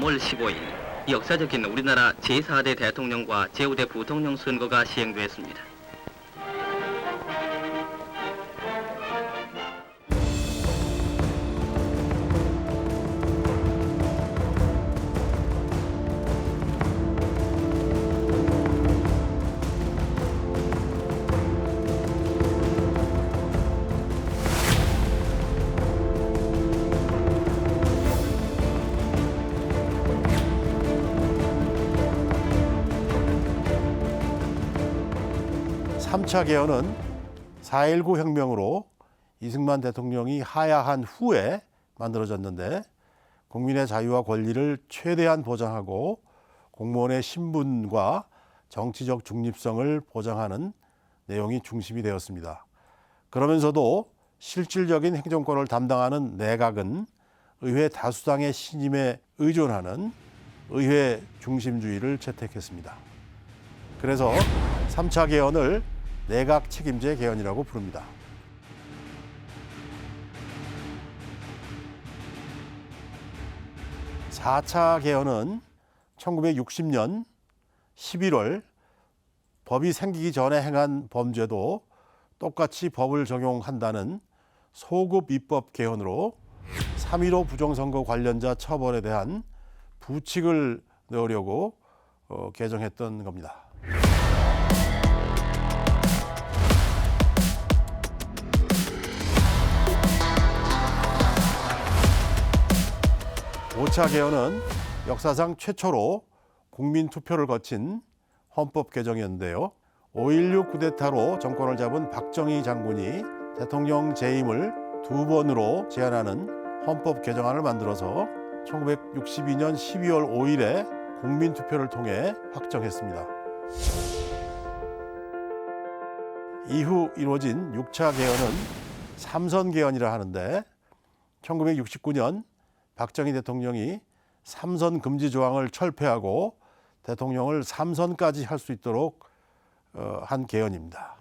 3월 15일 역사적인 우리나라 제4대 대통령과 제5대 부통령 선거가 시행되었습니다. 삼 차 개헌은 4.19 혁명으로 이승만 대통령이 하야한 후에 만들어졌는데 국민의 자유와 권리를 최대한 보장하고 공무원의 신분과 정치적 중립성을 보장하는 내용이 중심이 되었습니다. 그러면서도 실질적인 행정권을 담당하는 내각은 의회 다수당의 신임에 의존하는 의회 중심주의를 채택했습니다. 그래서 3차 개헌을 내각 책임제 개헌이라고 부릅니다. (4차) 개헌은 1960년 11월 법이 생기기 전에 행한 범죄도 똑같이 법을 적용한다는 소급 입법 개헌으로 3.15 부정선거 관련자 처벌에 대한 부칙을 넣으려고 개정했던 겁니다. 5차 개헌은 역사상 최초로 국민투표를 거친 헌법 개정이었는데요. 5.16 쿠데타로 정권을 잡은 박정희 장군이 대통령 재임을 2번으로 제한하는 헌법 개정안을 만들어서 1962년 12월 5일에 국민투표를 통해 확정했습니다. 이후 이루어진 6차 개헌은 삼선 개헌이라 하는데 1969년 박정희 대통령이 삼선 금지 조항을 철폐하고 대통령을 3선까지 할 수 있도록 한 개헌입니다.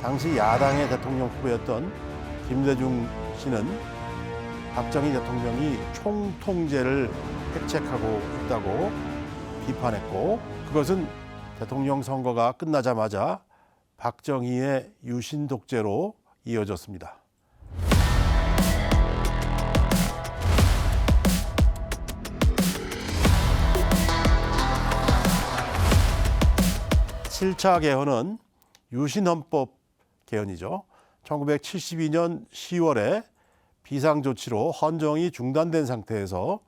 당시 야당의 대통령 후보였던 김대중 씨는 박정희 대통령이 총통제를 획책하고 있다고 비판했고 그것은 대통령 선거가 끝나자마자 박정희의 유신 독재로 이어졌습니다. 7차 개헌은 유신헌법 개헌이죠. 1972년 10월에 비상조치로 헌정이 중단된 상태에서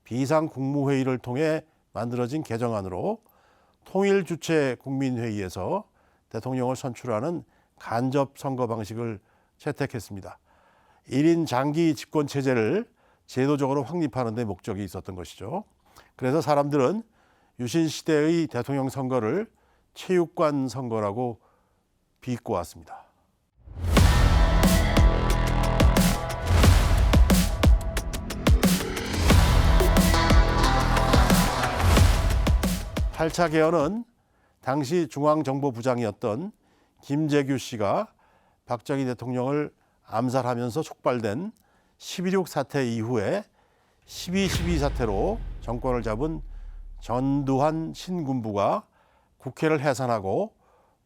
비상국무회의를 통해 만들어진 개정안으로 통일주체 국민회의에서 대통령을 선출하는 간접선거 방식을 채택했습니다. 1인 장기 집권체제를 제도적으로 확립하는 데 목적이 있었던 것이죠. 그래서 사람들은 유신 시대의 대통령 선거를 체육관 선거라고 비꼬 왔습니다. (8차) 개헌은 당시 중앙정보부장이었던 김재규 씨가 박정희 대통령을 암살하면서 촉발된 12.6 사태 이후에 12.12 사태로 정권을 잡은 전두환 신군부가 국회를 해산하고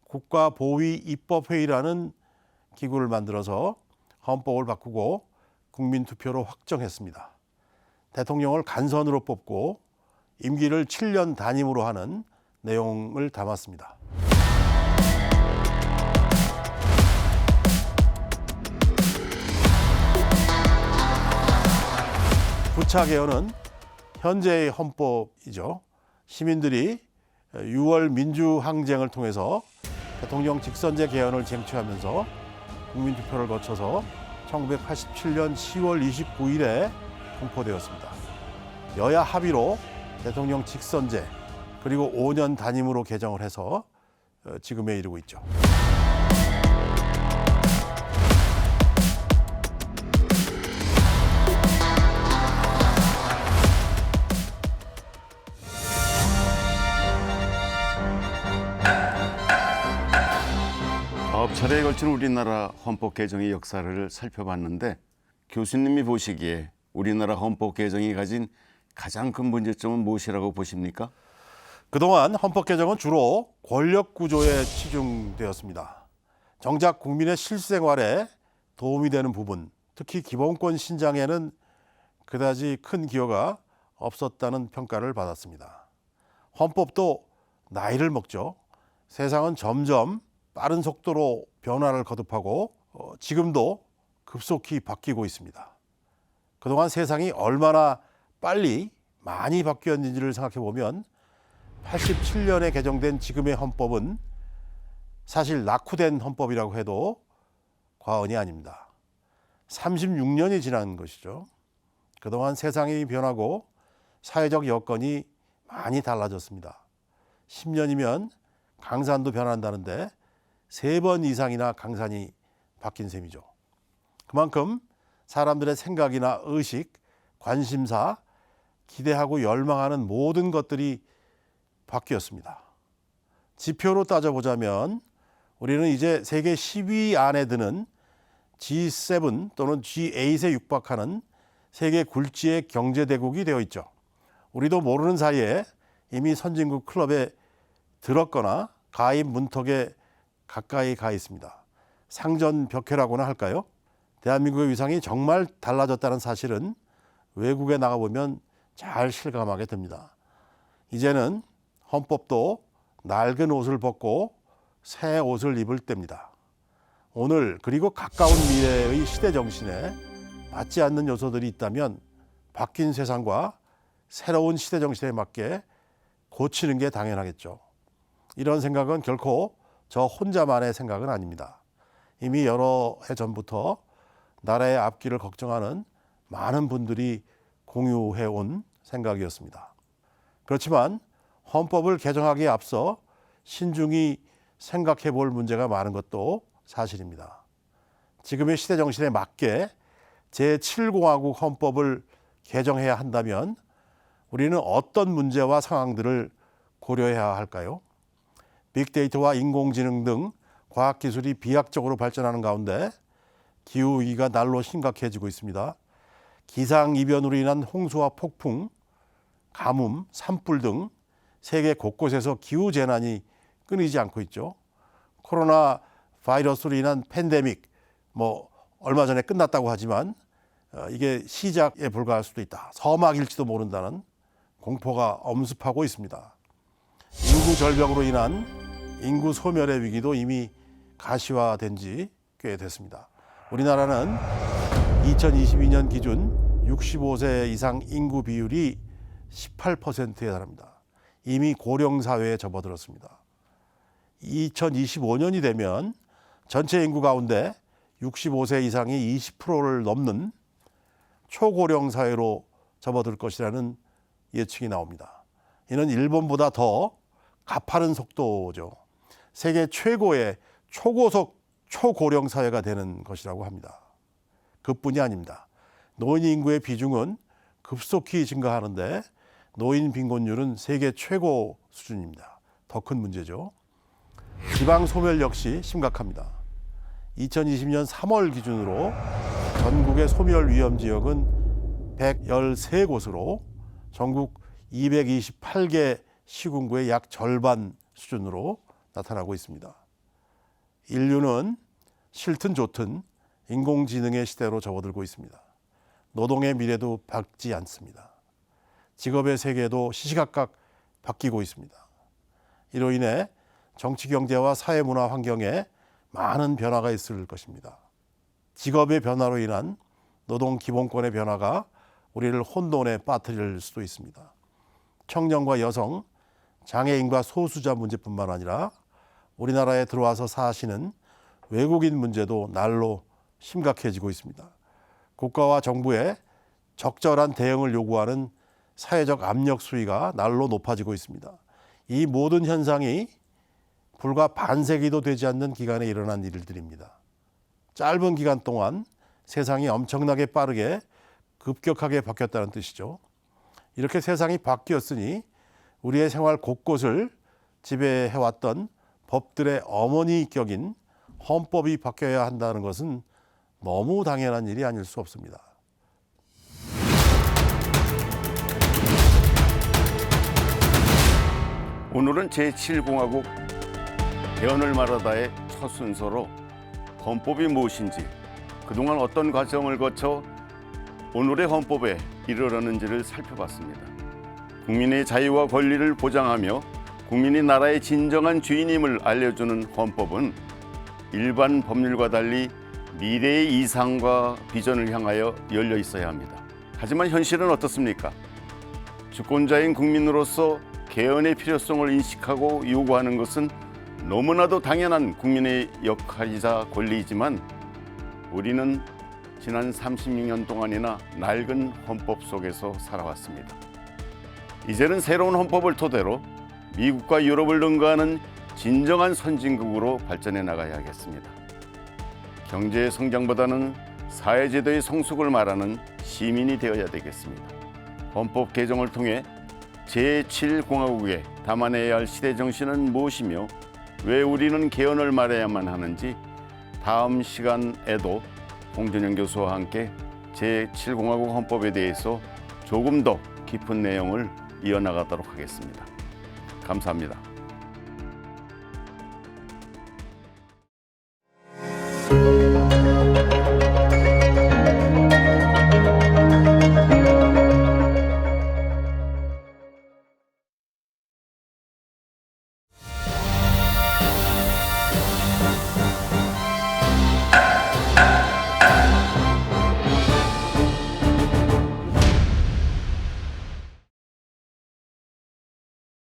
국가보위입법회의라는 기구를 만들어서 헌법을 바꾸고 국민투표로 확정했습니다. 대통령을 간선으로 뽑고 임기를 7년 단임으로 하는 내용을 담았습니다. (9차) 개헌은 현재의 헌법이죠. 시민들이 6월 민주항쟁을 통해서 대통령 직선제 개헌을 쟁취하면서 국민투표를 거쳐서 1987년 10월 29일에 공포되었습니다. 여야 합의로 대통령 직선제 그리고 5년 단임으로 개정을 해서 지금에 이르고 있죠. 아홉 차례에 걸친 우리나라 헌법 개정의 역사를 살펴봤는데 교수님이 보시기에 우리나라 헌법 개정이 가진 가장 큰 문제점은 무엇이라고 보십니까? 그동안 헌법 개정은 주로 권력 구조에 치중되었습니다. 정작 국민의 실생활에 도움이 되는 부분, 특히 기본권 신장에는 그다지 큰 기여가 없었다는 평가를 받았습니다. 헌법도 나이를 먹죠. 세상은 점점 빠른 속도로 변화를 거듭하고 지금도 급속히 바뀌고 있습니다. 그동안 세상이 얼마나 빨리 많이 바뀌었는지를 생각해 보면 87년에 개정된 지금의 헌법은 사실 낙후된 헌법이라고 해도 과언이 아닙니다. 36년이 지난 것이죠. 그동안 세상이 변하고 사회적 여건이 많이 달라졌습니다. 10년이면 강산도 변한다는데 3번 이상이나 강산이 바뀐 셈이죠. 그만큼 사람들의 생각이나 의식, 관심사, 기대하고 열망하는 모든 것들이 바뀌었습니다. 지표로 따져보자면 우리는 이제 세계 10위 안에 드는 G7 또는 G8에 육박하는 세계 굴지의 경제대국이 되어 있죠. 우리도 모르는 사이에 이미 선진국 클럽에 들었거나 가입 문턱에 가까이 가 있습니다. 상전벽해라고나 할까요? 대한민국의 위상이 정말 달라졌다는 사실은 외국에 나가보면 잘 실감하게 됩니다. 이제는 헌법도 낡은 옷을 벗고 새 옷을 입을 때입니다. 오늘 그리고 가까운 미래의 시대 정신에 맞지 않는 요소들이 있다면 바뀐 세상과 새로운 시대 정신에 맞게 고치는 게 당연하겠죠. 이런 생각은 결코 저 혼자만의 생각은 아닙니다. 이미 여러 해 전부터 나라의 앞길을 걱정하는 많은 분들이 공유해 온 생각이었습니다. 그렇지만 헌법을 개정하기에 앞서 신중히 생각해 볼 문제가 많은 것도 사실입니다. 지금의 시대 정신에 맞게 제7공화국 헌법을 개정해야 한다면 우리는 어떤 문제와 상황들을 고려해야 할까요? 빅데이터와 인공지능 등 과학기술이 비약적으로 발전하는 가운데 기후위기가 날로 심각해지고 있습니다. 기상이변으로 인한 홍수와 폭풍, 가뭄, 산불 등 세계 곳곳에서 기후재난이 끊이지 않고 있죠. 코로나 바이러스로 인한 팬데믹, 얼마 전에 끝났다고 하지만 이게 시작에 불과할 수도 있다. 서막일지도 모른다는 공포가 엄습하고 있습니다. 인구 절벽으로 인한 인구 소멸의 위기도 이미 가시화된 지 꽤 됐습니다. 우리나라는 2022년 기준 65세 이상 인구 비율이 18%에 달합니다. 이미 고령 사회에 접어들었습니다. 2025년이 되면 전체 인구 가운데 65세 이상이 20%를 넘는 초고령 사회로 접어들 것이라는 예측이 나옵니다. 이는 일본보다 더 가파른 속도죠. 세계 최고의 초고속 초고령 사회가 되는 것이라고 합니다. 그뿐이 아닙니다. 노인 인구의 비중은 급속히 증가하는데 노인 빈곤율은 세계 최고 수준입니다. 더 큰 문제죠. 지방 소멸 역시 심각합니다. 2020년 3월 기준으로 전국의 소멸 위험 지역은 113곳으로 전국 228개 시군구의 약 절반 수준으로 나타나고 있습니다. 인류는 싫든 좋든 인공지능의 시대로 접어들고 있습니다. 노동의 미래도 밝지 않습니다. 직업의 세계도 시시각각 바뀌고 있습니다. 이로 인해 정치, 경제와 사회, 문화, 환경에 많은 변화가 있을 것입니다. 직업의 변화로 인한 노동 기본권의 변화가 우리를 혼돈에 빠뜨릴 수도 있습니다. 청년과 여성, 장애인과 소수자 문제뿐만 아니라 우리나라에 들어와서 사시는 외국인 문제도 날로 심각해지고 있습니다. 국가와 정부의 적절한 대응을 요구하는 사회적 압력 수위가 날로 높아지고 있습니다. 이 모든 현상이 불과 반세기도 되지 않는 기간에 일어난 일들입니다. 짧은 기간 동안 세상이 엄청나게 빠르게 급격하게 바뀌었다는 뜻이죠. 이렇게 세상이 바뀌었으니 우리의 생활 곳곳을 지배해왔던 법들의 어머니격인 헌법이 바뀌어야 한다는 것은 너무 당연한 일이 아닐 수 없습니다. 오늘은 제7공화국 개헌을 말하다의 첫 순서로 헌법이 무엇인지, 그동안 어떤 과정을 거쳐 오늘의 헌법에 이르렀는지를 살펴봤습니다. 국민의 자유와 권리를 보장하며 국민이 나라의 진정한 주인임을 알려주는 헌법은 일반 법률과 달리 미래의 이상과 비전을 향하여 열려 있어야 합니다. 하지만 현실은 어떻습니까? 주권자인 국민으로서 개헌의 필요성을 인식하고 요구하는 것은 너무나도 당연한 국민의 역할이자 권리이지만 우리는 지난 36년 동안이나 낡은 헌법 속에서 살아왔습니다. 이제는 새로운 헌법을 토대로 미국과 유럽을 능가하는 진정한 선진국으로 발전해 나가야겠습니다. 경제의 성장보다는 사회제도의 성숙을 말하는 시민이 되어야 되겠습니다. 헌법 개정을 통해 제7공화국에 담아내야 할 시대 정신은 무엇이며 왜 우리는 개헌을 말해야만 하는지 다음 시간에도 홍준영 교수와 함께 제7공화국 헌법에 대해서 조금 더 깊은 내용을 이어나가도록 하겠습니다. 감사합니다.